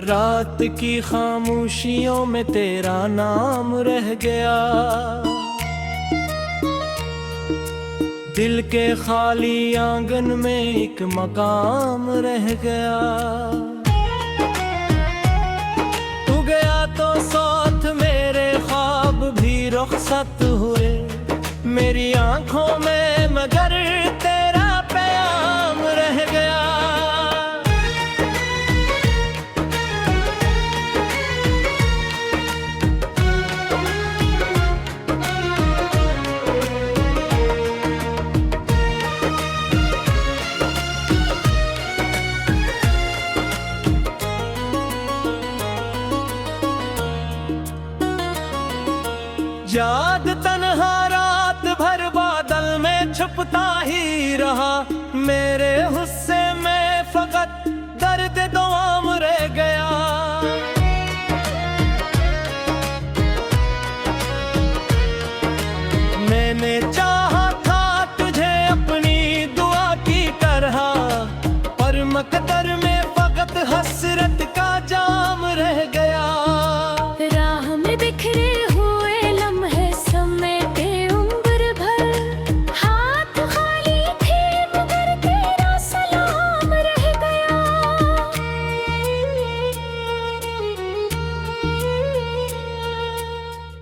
रात की खामोशियों में तेरा नाम रह गया, दिल के खाली आंगन में एक मकाम रह गया। तू गया तो साथ मेरे ख्वाब भी रुखसत हुए, मेरी आंखों में मगर तेरा पैगाम रह गया। याद तन्हा रात भर बादल में छुपता ही रहा, मेरे हुस्से में फकत दर्द दुआम रह गया। मैंने चाहा था तुझे अपनी दुआ की तरह, पर मकदर में फकत हसरत का जाम रह गया। राह में बिखरे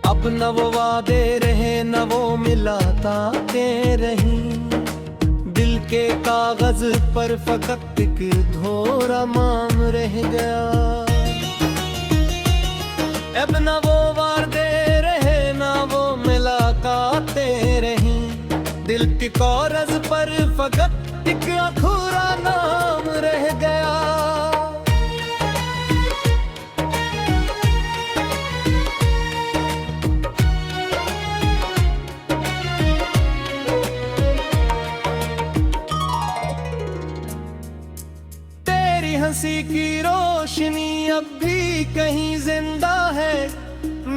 अब न वो वादे रहे न वो मिलाता के रही, दिल के कागज पर फकत एक धोरा माम रह गया। अब न वो वादे रहे न वो मुलाकाते रही, दिल के कागज पर फकत एक अधूरा नाम रह गया। हंसी की रोशनी अब भी कहीं जिंदा है,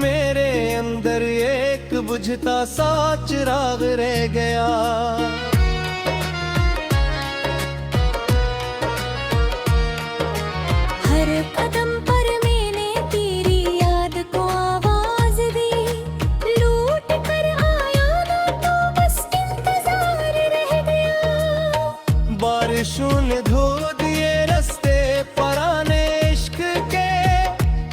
मेरे अंदर एक बुझता सा चिराग रह गया। हर कदम पर मैंने तेरी याद को आवाज दी, लूट कर आया ना तो बस इंतजार रह गया। बारिशों ने धो दिए रस्ते पराने इश्क के,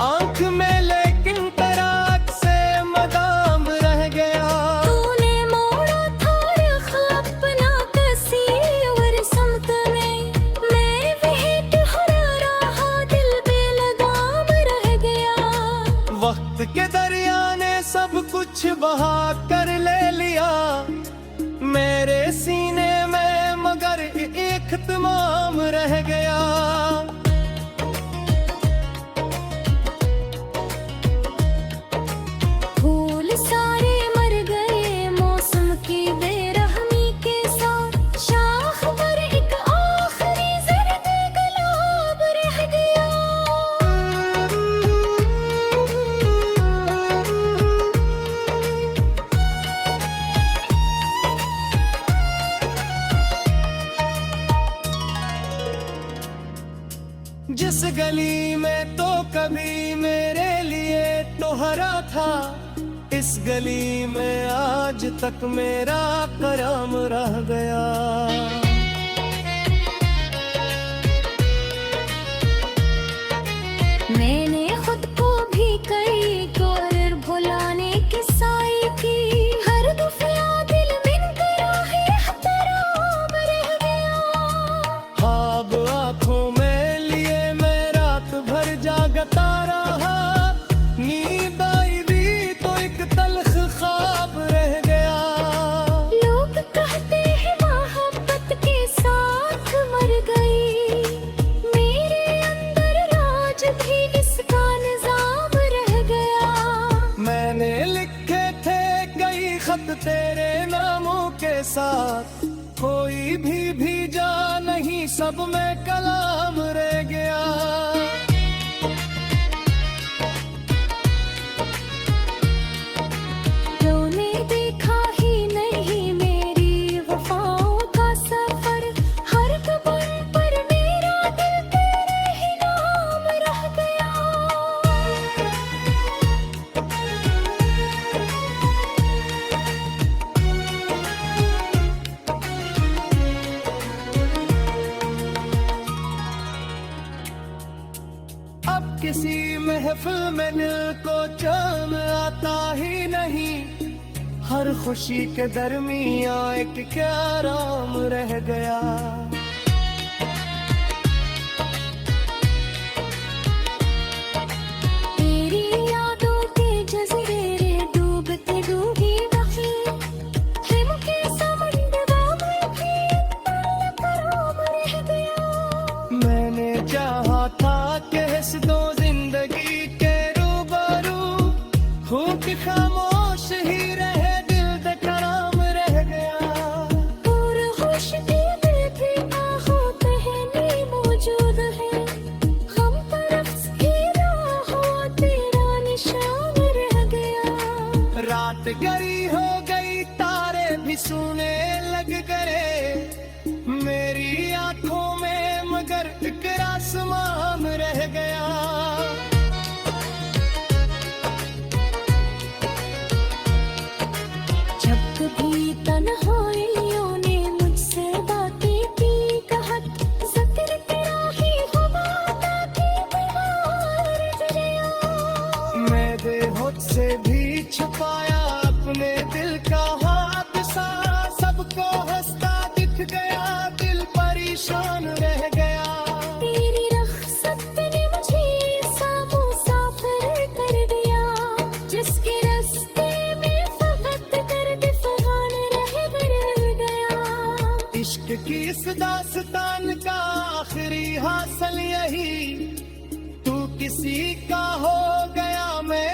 आंख में लेकिन तराक से मदाम रह गया। तूने मोड़ा था रुख अपना किसी और समत में, मैं वही ठहरा रहा दिल बेलगाम रह गया। वक्त के दरिया ने सब कुछ बहा कर ले लिया, मेरे सीने में मगर एक तमाम रह गया। फूल सारे मर गए मौसम की बेरहमी के साथ, शाख पर एक आखिरी जर्द गुलाब रह गया। जिस गली में तो कभी मेरे लिए तोहरा था, इस गली में आज तक मेरा कराम रह गया। मैंने खुद को भी कई कोर भुलाने की साई की, हर दुफिया दिल बिन कराहे एहतराम रह गया। ख्वाब आँखों में लिए मैं रात भर जागता रहा, नींद आई भी तो एक तल्ख ख्वाब रह गया। लोग कहते हैं मोहब्बत के साथ मर गई, मेरे अंदर राज भी इसका निजाम रह गया। मैंने लिखे थे कई खत तेरे नामों के साथ, कोई भी भीजा नहीं सब में कलाम रह गया। रोने देखा ही नहीं मेरी वफाओं का सफर, हर कदम पर मेरा दिल तेरे ही नाम रह गया। किसी महफिल में दिल को चैन आता ही नहीं, हर खुशी के दरमिया एक क्या राम रह गया। तेरी यादों के जज़ीरे डूबते डूबी वही, हिम के समंदरों में भी कराम रह गया। मैंने चाहा था कि इस दो जिंदगी के रूबरू हूँ कि खामोश ही रहे, दिल बेकराम रह गया। और होश दिल भी आहों कहने मौजूद है, हम तरफ ही राहों तेरा निशान रह गया। रात गई हो गई, तारे भी सोने लग गए, मेरी आंखों में मगर एक आसमान रह गया। जब कभी तन्हाइयों ने मुझसे बातें की, कहत ज़िक्र तेरा ही हुआ ताकि दीवार जरिया। मैं बेहोश से भी छुपाया अपने दिल का हादसा, सबको हंसता दिख गया, दिल परेशान रह गया। तेरी रख़्सत ने मुझे ऐसा मुसाफिर कर दिया, जिसके रास्ते में फ़क़त दर्द फ़गान रह गया। इश्क की इस दास्तान का आखिरी हासिल यही, तू किसी का हो गया मैं